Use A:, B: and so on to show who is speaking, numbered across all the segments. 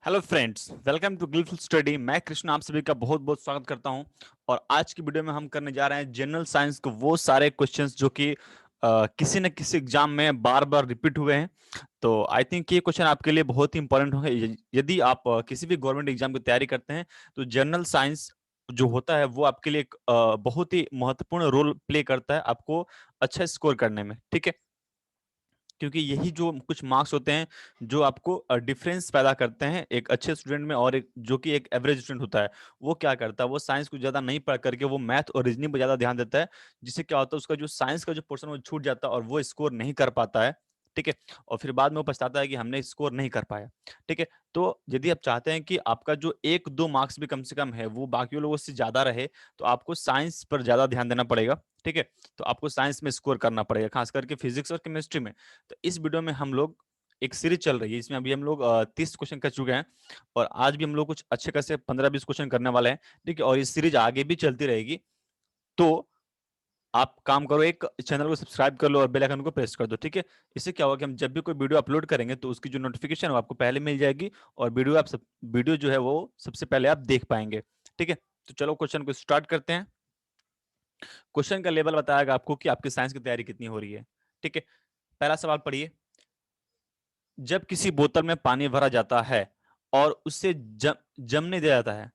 A: Hello friends, welcome to गिलफुल study. मैं कृष्ण आप सभी का बहुत बहुत स्वागत करता हूं। और आज की वीडियो में हम करने जा रहे हैं जनरल साइंस के वो सारे क्वेश्चंस जो कि किसी न किसी एग्जाम में बार बार रिपीट हुए हैं। तो आई थिंक ये क्वेश्चन आपके लिए बहुत ही इंपॉर्टेंट होंगे यदि आप किसी भी गवर्नमेंट एग्जाम की तैयारी करते हैं। तो जनरल साइंस जो होता है वो आपके लिए एक बहुत ही महत्वपूर्ण रोल प्ले करता है आपको अच्छा स्कोर करने में। ठीक है, क्योंकि यही जो कुछ मार्क्स होते हैं जो आपको डिफरेंस पैदा करते हैं एक अच्छे स्टूडेंट में और एक जो कि एक एवरेज स्टूडेंट होता है। वो क्या करता है, वो साइंस को ज्यादा नहीं पढ़ करके वो मैथ और रीजनिंग पर ज्यादा ध्यान देता है, जिससे क्या होता है उसका जो साइंस का जो पोर्शन वो छूट जाता है और वो स्कोर नहीं कर पाता है। ठीक है, और फिर बाद में वो पछताता है कि हमने स्कोर नहीं कर पाया। ठीक है, तो यदि आप चाहते हैं कि आपका जो एक दो मार्क्स भी कम से कम है वो बाकी लोगों से ज्यादा रहे, तो आपको साइंस पर ज्यादा ध्यान देना पड़ेगा। ठीक है, तो आपको साइंस में स्कोर करना पड़ेगा, खास करके फिजिक्स और केमिस्ट्री में। तो इस वीडियो में हम लोग एक सीरीज चल रही है, इसमें अभी हम लोग 30 क्वेश्चन कर चुके हैं और आज भी हम लोग कुछ अच्छे खासे 15-20 क्वेश्चन करने वाले हैं। ठीक है, और ये सीरीज आगे भी चलती रहेगी। तो आप काम करो, एक चैनल को सब्सक्राइब कर लो और बेल आइकन को प्रेस कर दो। ठीक है, इससे क्या होगा कि हम जब भी कोई वीडियो अपलोड करेंगे तो उसकी जो नोटिफिकेशन है वो आपको पहले मिल जाएगी और वीडियो जो है वो सबसे पहले आप देख पाएंगे। ठीक है, तो चलो क्वेश्चन को स्टार्ट करते हैं। क्वेश्चन का लेवल बताएगा आपको कि आपकी साइंस की तैयारी कितनी हो रही है। ठीक है, पहला सवाल पढ़िए। जब किसी बोतल में पानी भरा जाता है और उसे जमने दिया जाता है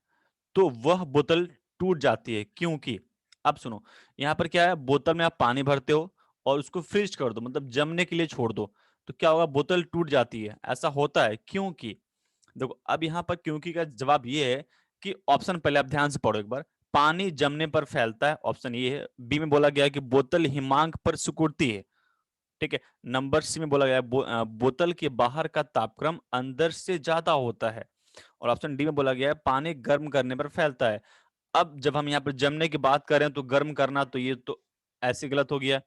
A: तो वह बोतल टूट जाती है, क्योंकि अब सुनो, यहां पर क्या है, बोतल में आप पानी भरते हो और उसको फ्रीज कर दो, मतलब जमने के लिए छोड़ दो, तो क्या होगा, बोतल टूट जाती है। ऐसा होता है क्योंकि, देखो अब यहां पर क्योंकि का जवाब ये है कि ऑप्शन पहले आप ध्यान से पढ़ो एक बार। पानी जमने पर फैलता है, ऑप्शन ये है। बी में बोला गया है कि बोतल हिमांक पर सिकुड़ती है। ठीक है, नंबर सी में बोला गया है बोतल के बाहर का तापक्रम अंदर से ज्यादा होता है। और ऑप्शन डी में बोला गया है पानी गर्म करने पर फैलता है। अब जब हम यहाँ पर जमने की बात करें तो गर्म करना, तो ये तो ऐसे गलत हो गया।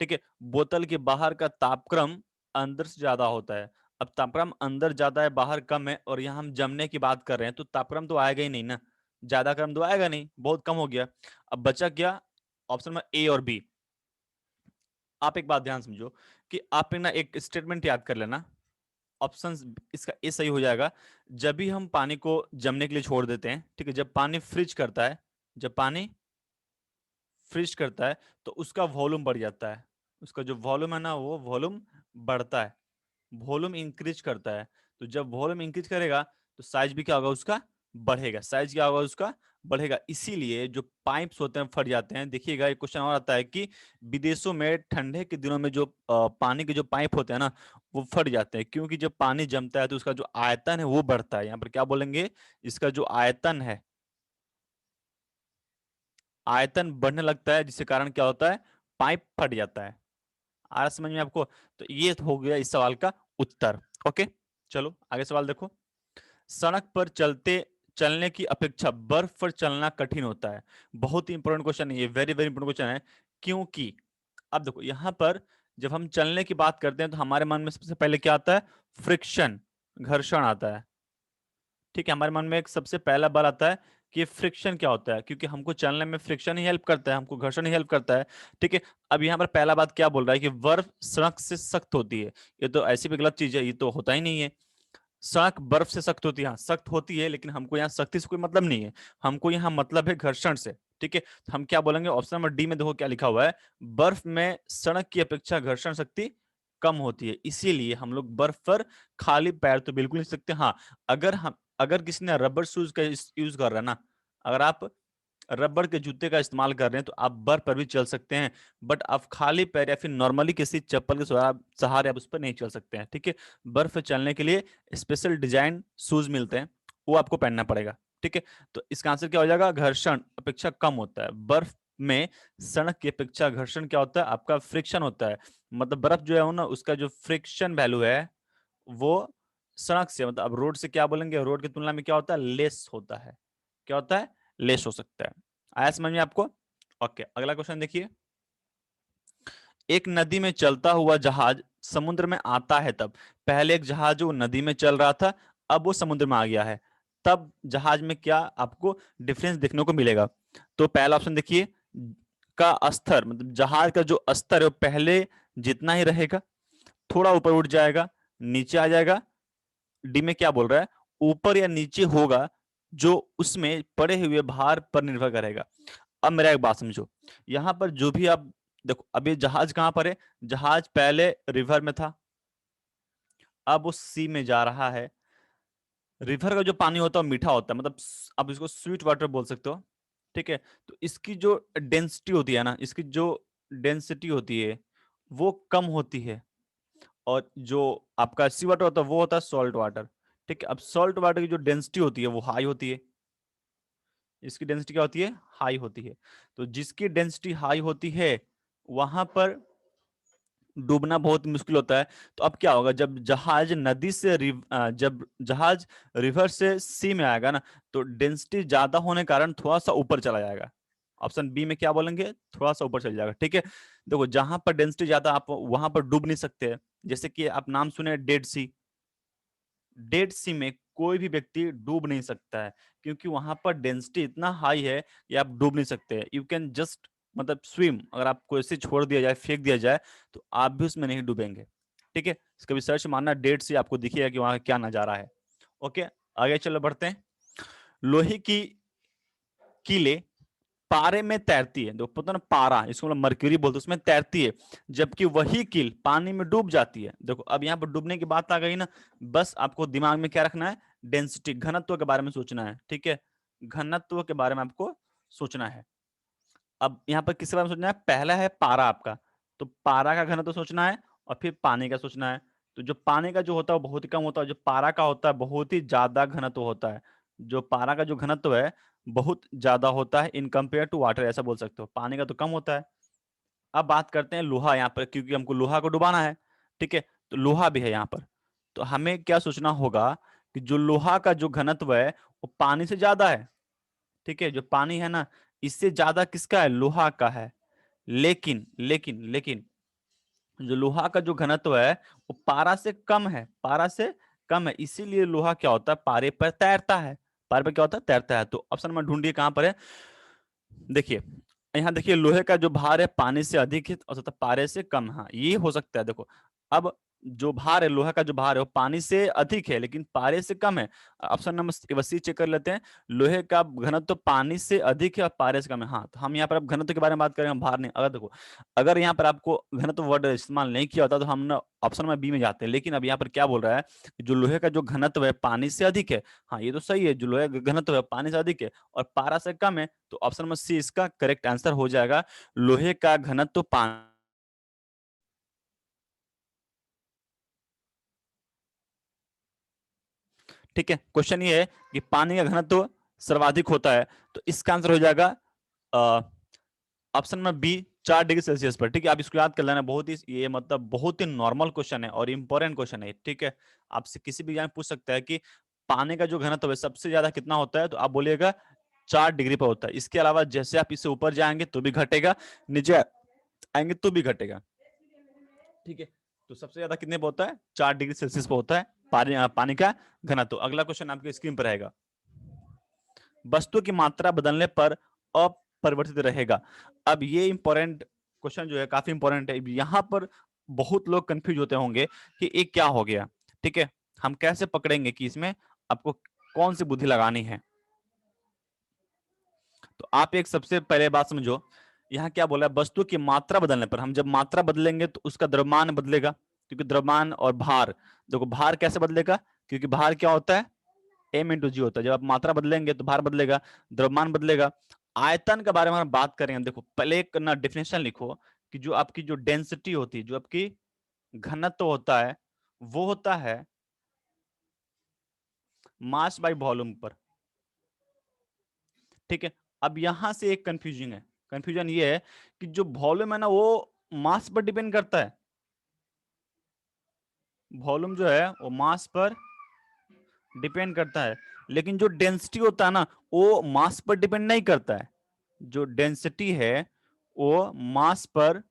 A: ठीक है, बोतल के बाहर का तापक्रम अंदर से ज्यादा होता है। अब तापक्रम अंदर ज्यादा है, बाहर कम है, और यहाँ हम जमने की बात कर रहे हैं तो तापक्रम तो आएगा ही नहीं ना, ज्यादा गर्म तो आएगा नहीं, बहुत कम हो गया। अब बचा क्या, ऑप्शन में ए और बी। आप एक बात ध्यान समझो कि आप ना एक स्टेटमेंट याद कर लेना, ऑप्शन इसका ए सही हो जाएगा। जब भी हम पानी को जमने के लिए छोड़ देते हैं, ठीक है, जब पानी फ्रिज करता है, जब पानी फ्रिज करता है तो उसका वॉल्यूम बढ़ जाता है। उसका जो वॉल्यूम है ना वो वॉल्यूम बढ़ता है, वॉल्यूम इंक्रीज करता है। तो जब वॉल्यूम इंक्रीज करेगा तो साइज भी क्या होगा उसका, बढ़ेगा। साइज क्या होगा उसका, बढ़ेगा। इसीलिए जो पाइप्स होते हैं फट जाते हैं। देखिएगा एक क्वेश्चन और आता है कि विदेशों में ठंडे के दिनों में जो पानी के जो पाइप होते हैं ना वो फट जाते हैं, क्योंकि जब पानी जमता है तो उसका जो आयतन है वो बढ़ता है। यहाँ पर क्या बोलेंगे, इसका जो आयतन है, आयतन बढ़ने लगता है, जिसके कारण क्या होता है, पाइप फट जाता है। आ रहा समझ में आपको? तो ये हो गया इस सवाल का उत्तर। ओके, चलो आगे सवाल देखो। सड़क पर चलने की अपेक्षा बर्फ पर चलना कठिन होता है। बहुत ही इंपॉर्टेंट क्वेश्चन है ये, वेरी वेरी इंपॉर्टेंट क्वेश्चन है। क्योंकि अब देखो यहां पर जब हम चलने की बात करते हैं तो हमारे मन में सबसे पहले क्या आता है, फ्रिक्शन, घर्षण आता है। ठीक है, हमारे मन में एक सबसे पहला बल आता है कि फ्रिक्शन क्या होता है, क्योंकि हमको चलने में फ्रिक्शन ही हेल्प करता है, हमको घर्षण ही हेल्प करता है। ठीक है, अब यहाँ पर पहला बात क्या बोल रहा है कि बर्फ सड़क से सख्त होती है। ये तो ऐसी भी गलत चीज है, ये तो होता ही नहीं है। सड़क बर्फ से सख्त होती है, हाँ सख्त होती है, लेकिन हमको यहाँ सख्ती से कोई मतलब नहीं है, हमको यहाँ मतलब है घर्षण से। ठीक है, तो हम क्या बोलेंगे, ऑप्शन नंबर डी में देखो क्या लिखा हुआ है, बर्फ में सड़क की अपेक्षा घर्षण शक्ति कम होती है, इसीलिए हम लोग बर्फ पर खाली पैर तो बिल्कुल नहीं सकते। हाँ, अगर किसी ने रबर शूज का यूज कर रहा है ना, अगर आप रबर के जूते का इस्तेमाल कर रहे हैं तो आप बर्फ पर भी चल सकते हैं, बट आप खाली पैर या फिर नॉर्मली किसी चप्पल के सहारे आप उस पर नहीं चल सकते हैं। ठीक है, बर्फ पे चलने के लिए स्पेशल डिजाइन शूज मिलते हैं, वो आपको पहनना पड़ेगा। ठीक है, तो इसका आंसर क्या हो जाएगा, घर्षण अपेक्षा कम होता है बर्फ में। सड़क की अपेक्षा घर्षण क्या होता है, आपका फ्रिक्शन होता है। मतलब बर्फ जो है ना उसका जो फ्रिक्शन वैल्यू है वो सड़क से, मतलब अब रोड से क्या बोलेंगे, रोड की तुलना में क्या होता है, लेस होता है। क्या होता है, लेस हो सकता है। आया समझ में आपको? ओके, अगला क्वेश्चन देखिए। एक नदी में चलता हुआ जहाज समुद्र में आता है तब, पहले एक जहाज वो नदी में चल रहा था, अब वो समुद्र में आ गया है, तब जहाज में क्या आपको डिफरेंस देखने को मिलेगा? तो पहला ऑप्शन देखिए, का स्तर, मतलब जहाज का जो स्तर है वो पहले जितना ही रहेगा, थोड़ा ऊपर उठ जाएगा, नीचे आ जाएगा। डी में क्या बोल रहा है, ऊपर या नीचे होगा जो उसमें पड़े हुए भार पर निर्भर करेगा। अब मेरा एक बात समझो, यहाँ पर जो भी आप देखो, अब ये जहाज कहाँ पर है? जहाज पहले रिवर में था, अब वो सी में जा रहा है। रिवर का जो पानी होता है मीठा होता है, मतलब आप इसको स्वीट वाटर बोल सकते हो, ठीक है। तो इसकी जो डेंसिटी होती है ना, इसकी जो डेंसिटी होती है वो कम होती है, और जो आपका सी वाटर होता है वो होता है सॉल्ट वाटर, ठीक है। अब सॉल्ट वाटर की जो डेंसिटी होती है वो हाई होती है, इसकी डेंसिटी क्या होती है? हाई होती है। तो जिसकी डेंसिटी हाई होती है वहां पर डूबना बहुत मुश्किल होता है। तो अब क्या होगा, जब जहाज नदी से जब जहाज रिवर से सी में आएगा ना, तो डेंसिटी ज्यादा होने के कारण थोड़ा सा ऊपर चला जाएगा। ऑप्शन बी में क्या बोलेंगे? थोड़ा सा ऊपर चल जाएगा, ठीक है। देखो जहां पर डेंसिटी ज्यादा, आप वहां पर डूब नहीं सकते। जैसे कि आप नाम सुने डेड सी, डेड सी में कोई भी व्यक्ति डूब नहीं सकता है, क्योंकि वहां पर डेंसिटी इतना हाई है कि आप डूब नहीं सकते। यू कैन जस्ट मतलब स्विम, अगर आपको ऐसे छोड़ दिया जाए, फेंक दिया जाए, तो आप भी उसमें नहीं डूबेंगे, ठीक है। कभी सर्च मारना डेड सी, आपको दिखेगा कि वहां क्या नजारा है। ओके, आगे चलो बढ़ते हैं। लोहे की कीले पारे में तैरती है, देखो पता ना, पारा इसको मतलब मर्क्यूरी बोलते हैं, उसमें तैरती है, जबकि वही कील पानी में डूब जाती है। देखो अब यहाँ पर डूबने की बात आ गई ना, बस आपको दिमाग में क्या रखना है? डेंसिटी, घनत्व के बारे में सोचना है, ठीक है। घनत्व के बारे में आपको सोचना है। अब यहाँ पर किसके बारे में सोचना है? पहला है पारा आपका, तो पारा का घनत्व सोचना है, और फिर पानी का सोचना है। तो जो पानी का जो होता है वो बहुत ही कम होता है, जो पारा का होता है बहुत ही ज्यादा घनत्व होता है। जो पारा का जो घनत्व है बहुत ज्यादा होता है इन कंपेयर टू वाटर, ऐसा बोल सकते हो। पानी का तो कम होता है। अब बात करते हैं लोहा यहाँ पर, क्योंकि हमको लोहा को डुबाना है, ठीक है। तो लोहा भी है यहाँ पर, तो हमें क्या सोचना होगा कि जो लोहा का जो घनत्व है वो पानी से ज्यादा है, ठीक है। जो पानी है ना, इससे ज्यादा किसका है? लोहा का है। लेकिन लेकिन लेकिन जो लोहा का जो घनत्व है वो पारा से कम है, पारा से कम है, इसीलिए लोहा क्या होता है? पारे पर तैरता है। पारे पर क्या होता है? तैरता है। तो ऑप्शन में ढूंढिए कहां पर है। देखिए यहाँ देखिए, लोहे का जो भार है पानी से अधिक है और तथा पारे से कम, हाँ ये हो सकता है। देखो अब जो भार है, लोहा का जो भार है वो पानी से अधिक है लेकिन पारे से कम है। ऑप्शन नंबर सी चेक कर लेते हैं। लोहे का घनत्व तो पानी से अधिक है और पारे से कम है, हाँ। तो हम यहाँ पर अब घनत्व के बारे में बात करें, हम भार नहीं। अगर देखो, अगर यहाँ पर आपको घनत्व वर्ड इस्तेमाल नहीं किया होता तो हम ना ऑप्शन में बी में जाते हैं, लेकिन अब यहाँ पर क्या बोल रहा है कि जो लोहे का जो घनत्व है पानी से अधिक है, हाँ ये तो सही है, जो लोहे का घनत्व है पानी से अधिक है और पारा से कम है, तो ऑप्शन नंबर सी इसका करेक्ट आंसर हो जाएगा। लोहे का घनत्व पानी, ठीक है। क्वेश्चन ये है कि पानी का घनत्व सर्वाधिक होता है, तो इसका आंसर हो जाएगा option number B, 4 degree Celsius पर, ठीक है। आप इसको याद कर लेना, बहुत ही ये मतलब बहुत ही नॉर्मल क्वेश्चन है और इंपॉर्टेंट क्वेश्चन है, ठीक है। आपसे किसी भी एग्जाम पूछ सकता है कि पानी का जो घनत्व है सबसे ज्यादा कितना होता है, तो आप बोलिएगा 4 डिग्री पर होता है। इसके अलावा जैसे आप इससे ऊपर जाएंगे तो भी घटेगा, नीचे आएंगे तो भी घटेगा, ठीक है। तो सबसे ज्यादा कितने पे होता है? 4 डिग्री सेल्सियस पे होता है पानी का घनत्व। अगला क्वेश्चन आपके स्क्रीन पर रहेगा। वस्तु की मात्रा बदलने पर अपरिवर्तित रहेगा। अब ये इंपॉर्टेंट क्वेश्चन जो है काफी इंपॉर्टेंट है। यहाँ पर बहुत लोग कंफ्यूज होते होंगे कि ये क्या हो गया, ठीक है। हम कैसे पकड़ेंगे कि इसमें आपको कौन सी बुद्धि लगानी है। तो आप एक सबसे पहले बात समझो, यहाँ क्या बोला है? वस्तु की मात्रा बदलने पर, हम जब मात्रा बदलेंगे तो उसका द्रव्यमान बदलेगा, क्योंकि द्रव्यमान और भार, देखो भार कैसे बदलेगा? क्योंकि भार क्या होता है? एम इंटू जी होता है। जब आप मात्रा बदलेंगे तो भार बदलेगा, द्रव्यमान बदलेगा। आयतन के बारे में हम बात करेंगे, देखो पहले एक ना डेफिनेशन लिखो कि जो आपकी जो डेंसिटी होती है, जो आपकी घनत्व होता है, वो होता है मास बाय वॉल्यूम पर, ठीक है। अब यहां से एक कंफ्यूजन है, कंफ्यूजन ये है कि जो वॉल्यूम है ना वो मास पर डिपेंड करता है। वॉल्यूम जो है वो मास पर डिपेंड करता है, लेकिन जो डेंसिटी होता है ना वो मास पर डिपेंड नहीं करता है। जो डेंसिटी है वो मास पर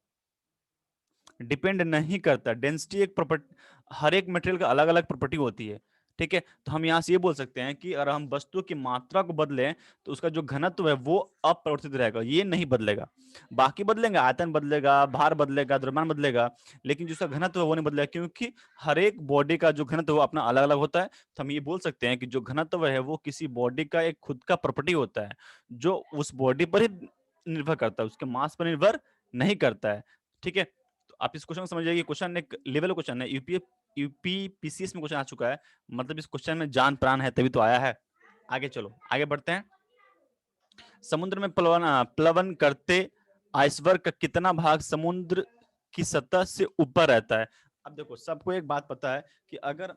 A: डिपेंड नहीं करता। डेंसिटी एक प्रॉपर्टी, हर एक मटेरियल का अलग अलग प्रॉपर्टी होती है, ठीक है, तो हम यहाँ से ये बोल सकते हैं कि अगर हम वस्तु की मात्रा को बदलें तो उसका जो घनत्व है वो अपरिवर्तित रहेगा, ये नहीं बदलेगा। बाकी बदलेंगे, आयतन बदलेगा, भार बदलेगा, द्रव्यमान बदलेगा, लेकिन जो उसका घनत्व है वो नहीं बदलेगा, क्योंकि हर एक बॉडी का जो घनत्व है वो अपना अलग अलग होता है। तो हम ये बोल सकते हैं कि जो घनत्व है वो किसी बॉडी का एक खुद का प्रॉपर्टी होता है, जो उस बॉडी पर ही निर्भर करता है, उसके मास पर निर्भर नहीं करता है। ठीक है, तो आप इस क्वेश्चन को समझ जाइए, क्वेश्चन एक लेवल क्वेश्चन है, यूपीपीसीएस में क्वेश्चन आ चुका है, मतलब इस क्वेश्चन में जान प्राण है तभी तो आया है। आगे चलो, आगे बढ़ते हैं। समुद्र में प्लवन करते आइसबर्ग का कितना भाग समुद्र की सतह से ऊपर रहता है? अब देखो, सबको एक बात पता है कि अगर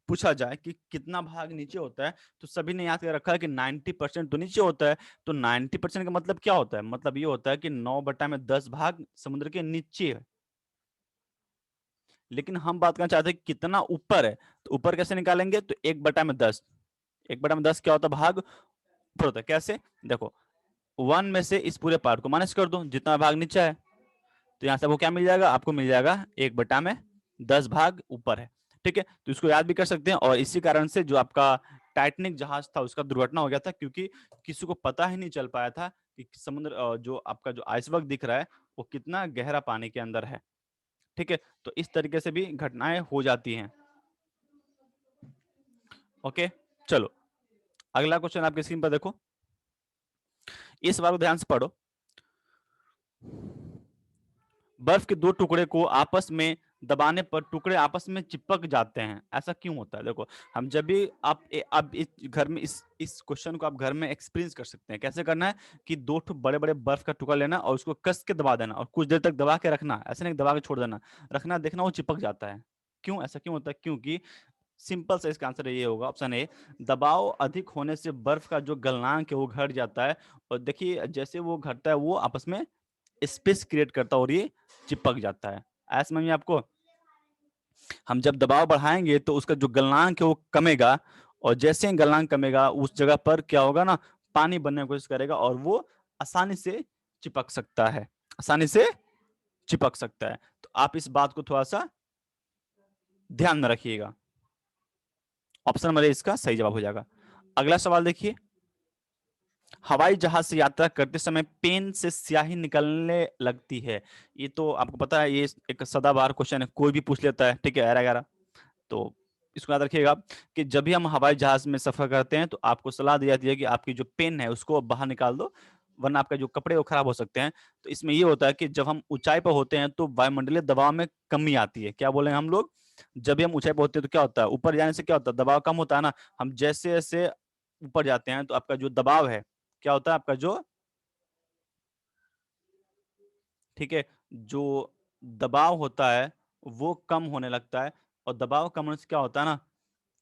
A: पूछा जाए कि कितना भाग नीचे होता है, तो सभी ने याद कर रखा है कि 90% तो नीचे होता है। तो 90% का मतलब क्या होता है? मतलब ये होता है कि 9/10 भाग समुद्र के नीचे है। लेकिन हम बात करना चाहते हैं कि कितना ऊपर है, तो ऊपर कैसे निकालेंगे? तो 1/10। 1/10 क्या होता है? भाग ऊपर होता है। कैसे? देखो, 1 में से इस पूरे पार्ट को माइनस कर दो, जितना भाग नीचे है, तो यहाँ से आपको क्या मिल जाएगा? आपको मिल जाएगा 1/10 भाग ऊपर है। ठीक है, तो इसको याद भी कर सकते हैं। और इसी कारण से जो आपका टाइटैनिक जहाज था उसका दुर्घटना हो गया था, क्योंकि किसी को पता ही नहीं चल पाया था कि समुद्र जो आपका जो आइसबर्ग दिख रहा है वो कितना गहरा पानी के अंदर है। ठीक है, तो इस तरीके से भी घटनाएं हो जाती हैं। ओके, चलो अगला क्वेश्चन आपके स्क्रीन पर देखो, इस बार को ध्यान से पढ़ो। बर्फ के दो टुकड़े को आपस में दबाने पर टुकड़े आपस में चिपक जाते हैं, ऐसा क्यों होता है? देखो, हम जब भी आप इस घर में इस क्वेश्चन को आप घर में एक्सपीरियंस कर सकते हैं। कैसे करना है कि दो बड़े बड़े बर्फ का टुकड़ा लेना और उसको कस के दबा देना और कुछ देर तक दबा के रखना, ऐसे नहीं दबा के छोड़ देना, रखना, देखना वो चिपक जाता है। क्यों ऐसा क्यों होता है? क्योंकि सिंपल सा इसका आंसर ये होगा, ऑप्शन ए, दबाव अधिक होने से बर्फ का जो गलनांक है वो घट जाता है। और देखिए, जैसे वो घटता है वो आपस में स्पेस क्रिएट करता है और ये चिपक जाता है। ऐसा समझ में आपको? हम जब दबाव बढ़ाएंगे तो उसका जो गलनांक है वो कमेगा, और जैसे ही गलनांक कमेगा उस जगह पर क्या होगा ना, पानी बनने की कोशिश करेगा और वो आसानी से चिपक सकता है, आसानी से चिपक सकता है। तो आप इस बात को थोड़ा सा ध्यान में रखिएगा। ऑप्शन नंबर ए इसका सही जवाब हो जाएगा। अगला सवाल देखिए, हवाई जहाज से यात्रा करते समय पेन से स्याही निकलने लगती है। ये तो आपको पता है, ये एक सदाबहार क्वेश्चन है, कोई भी पूछ लेता है। ठीक है, 11 तो इसको याद रखिएगा कि जब भी हम हवाई जहाज में सफर करते हैं तो आपको सलाह दी जाती है कि आपकी जो पेन है उसको बाहर निकाल दो, वरना आपका जो कपड़े वो खराब हो सकते हैं। तो इसमें ये होता है कि जब हम ऊंचाई पर होते हैं तो वायुमंडलीय दबाव में कमी आती है। क्या बोले हम लोग? जब भी हम ऊंचाई पर होते हैं तो क्या होता है? ऊपर जाने से क्या होता है? दबाव कम होता है ना। हम जैसे जैसे ऊपर जाते हैं तो आपका जो दबाव है क्या होता है? आपका जो, ठीक है, जो दबाव होता है वो कम होने लगता है। और दबाव कम होने से क्या होता है ना,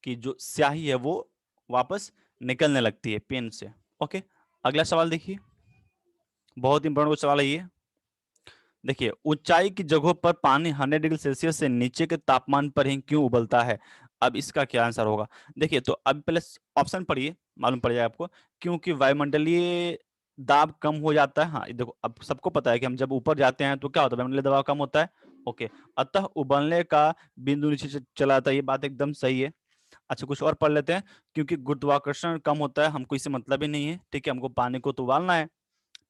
A: कि जो स्याही है वो वापस निकलने लगती है पेन से। ओके, अगला सवाल देखिए, बहुत इंपॉर्टेंट सवाल है ये। देखिए, ऊंचाई की जगहों पर पानी 100 डिग्री सेल्सियस से नीचे के तापमान पर ही क्यों उबलता है? अब इसका क्या आंसर होगा? देखिए, तो अब पहले ऑप्शन पढ़िए, मालूम पड़ जाएगा आपको। क्योंकि वायुमंडलीय दाब कम हो जाता है। हाँ, ये देखो, अब सबको पता है कि हम जब ऊपर जाते हैं तो क्या होता है? वायुमंडलीय दबाव कम होता है। ओके, अतः उबलने का बिंदु नीचे चला जाता है, ये बात एकदम सही है। अच्छा, कुछ और पढ़ लेते हैं। क्योंकि गुरुत्वाकर्षण कम होता है, हमको इससे मतलब ही नहीं है। ठीक है, हमको पानी को तो उबालना है।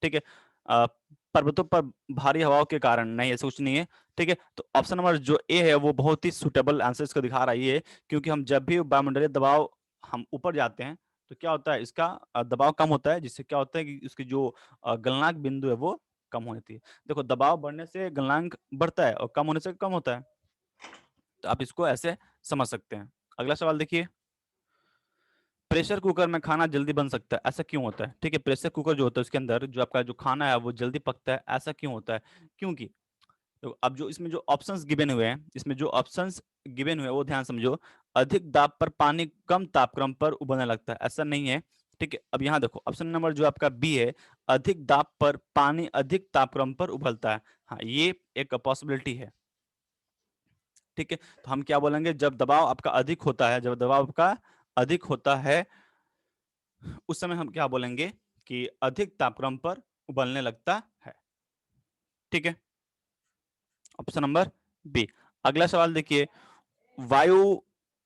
A: ठीक है, अ, पर्वतों पर भारी हवाओं के कारण नहीं, ऐसा कुछ नहीं है। ठीक है, तो ऑप्शन नंबर जो ए है वो बहुत ही सुटेबल आंसर इसको दिखा रहा है ये, क्योंकि हम जब भी वायुमंडलीय दबाव हम ऊपर जाते हैं तो क्या होता है? इसका दबाव कम होता है, जिससे क्या होता है कि उसकी जो गलनांक बिंदु है वो कम हो जाती है। देखो, दबाव बढ़ने से गलनांक बढ़ता है और कम होने से कम होता है। तो आप इसको ऐसे समझ सकते हैं। अगला सवाल देखिए, प्रेशर कुकर में खाना जल्दी बन सकता है, ऐसा क्यों होता है? ठीक है, प्रेशर कुकर जो होता है उसके अंदर जो आपका जो खाना है वो जल्दी पकता है, ऐसा क्यों होता है? क्योंकि तो अब जो इसमें जो ऑप्शंस गिवन हुए हैं, इसमें जो ऑप्शंस गिवन हुए हैं वो ध्यान समझो। अधिक दाब पर पानी कम तापक्रम पर उबलने लगता है, ऐसा नहीं है। ठीक है, अब यहाँ देखो, ऑप्शन नंबर जो आपका बी है, अधिक दाब पर पानी अधिक तापक्रम पर उबलता है। हाँ, ये एक पॉसिबिलिटी है। ठीक है, तो हम क्या बोलेंगे? जब दबाव आपका अधिक होता है, जब दबाव आपका अधिक होता है उस समय हम क्या बोलेंगे? कि अधिक तापक्रम पर उबलने लगता है। ठीक है, ऑप्शन नंबर बी। अगला सवाल देखिए, वायु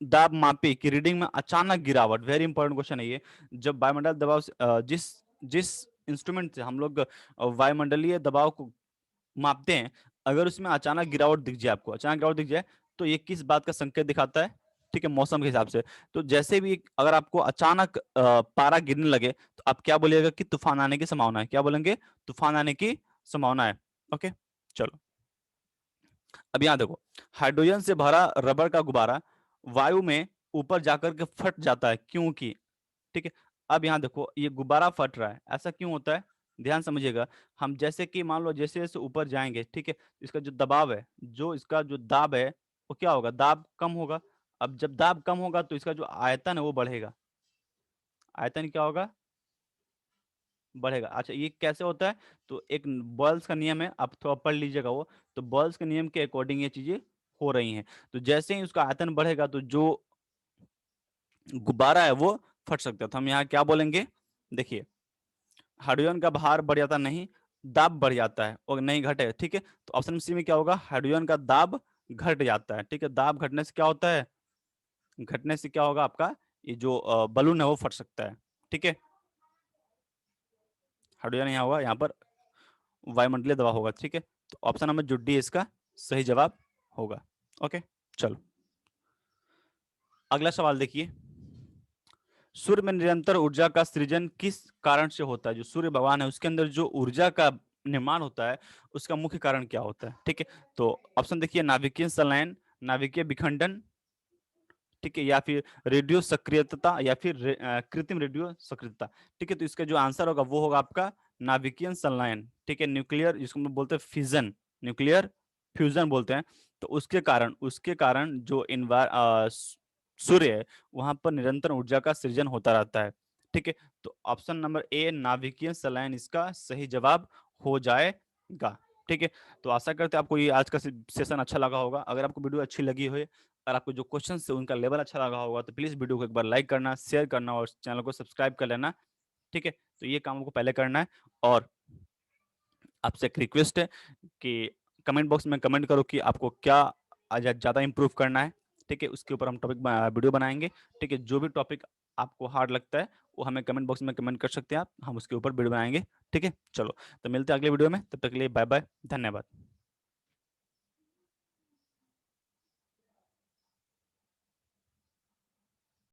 A: दाब मापी कि रीडिंग में अचानक गिरावट, वेरी इंपॉर्टेंट क्वेश्चन है ये। जब वायुमंडल दबाव जिस जिस इंस्ट्रूमेंट से हम लोग वायुमंडलीय दबाव को मापते हैं, अगर उसमें अचानक गिरावट दिख जाए, आपको अचानक गिरावट दिख जाए, तो ये किस बात का संकेत दिखाता है? ठीक है, मौसम के हिसाब से। तो जैसे भी अगर आपको अचानक पारा गिरने लगे, तो आप क्या बोलिएगा कि तूफान आने की संभावना है। क्या बोलेंगे? तूफान आने की संभावना है। ओके, चलो अब यहाँ देखो, हाइड्रोजन से भरा रबर का गुब्बारा वायु में ऊपर जाकर के फट जाता है, क्योंकि, ठीक है। अब यहाँ देखो, ये गुब्बारा फट रहा है, ऐसा क्यों होता है? ध्यान समझिएगा। हम जैसे कि मान लो जैसे जैसे ऊपर जाएंगे, ठीक है, इसका जो दबाव है, जो इसका जो दाब है, वो क्या होगा? दाब कम होगा। अब जब दाब कम होगा तो इसका जो आयतन है वो बढ़ेगा। आयतन क्या होगा? बढ़ेगा। अच्छा, ये कैसे होता है? तो एक बॉयल्स का नियम है, आप थोड़ा पढ़ लीजिएगा वो। तो बॉयल्स के नियम के अकॉर्डिंग ये चीजें हो रही हैं। तो जैसे ही उसका आयतन बढ़ेगा तो जो गुब्बारा है वो फट सकता है। तो हम यहाँ क्या बोलेंगे? देखिए, हाइड्रोजन का भार बढ़ जाता नहीं, दाब बढ़ जाता है और नहीं घटे, ठीक है। तो ऑप्शन सी में क्या होगा? हाइड्रोजन का दाब घट जाता है, ठीक है। दाब घटने से क्या होता है? घटने से क्या होगा आपका? ये जो बलून है वो फट सकता है, ठीक है। हाइड्रोजन यहाँ होगा, यहाँ पर वायुमंडलीय दबाव होगा, ठीक है। तो ऑप्शन नंबर जो डी इसका सही जवाब होगा। ओके, चलो अगला सवाल देखिए। सूर्य में निरंतर ऊर्जा का सृजन किस कारण से होता है? जो सूर्य भगवान है उसके अंदर जो ऊर्जा का निर्माण होता है, उसका मुख्य कारण क्या होता है? ठीक है, तो ऑप्शन देखिए, नाभिकीय संलयन, नाभिकीय विखंडन, ठीक है, या फिर रेडियो सक्रियता, या फिर कृत्रिम रेडियो सक्रियता। ठीक है, तो इसका जो आंसर होगा वो होगा आपका नाभिकीय संलयन, ठीक है। न्यूक्लियर, जिसको हम बोलते हैं फिजन, न्यूक्लियर फ्यूजन बोलते हैं। तो उसके कारण जो सूर्य है वहां पर निरंतर ऊर्जा का सृजन होता रहता है, ठीक है। तो ऑप्शन नंबर ए नाभिकीय संलयन इसका सही जवाब हो जाएगा, ठीक है। तो आशा करते हैं आपको ये आज का सेशन अच्छा लगा होगा। अगर आपको वीडियो अच्छी लगी हो, और आपको जो क्वेश्चन है उनका लेवल अच्छा लगा होगा, तो प्लीज वीडियो को एक बार लाइक करना, शेयर करना और चैनल को सब्सक्राइब कर लेना, ठीक है। तो ये काम आपको पहले करना है। और आपसे एक रिक्वेस्ट है कि कमेंट बॉक्स में कमेंट करो कि आपको क्या आज ज़्यादा इंप्रूव करना है, ठीक है। उसके ऊपर हम टॉपिक वीडियो बनाएंगे, ठीक है। जो भी टॉपिक आपको हार्ड लगता है वो हमें कमेंट बॉक्स में कमेंट कर सकते हैं आप, हम उसके ऊपर वीडियो बनाएंगे, ठीक है। चलो, तो मिलते हैं अगले वीडियो में, तब तक के लिए बाय बाय, धन्यवाद।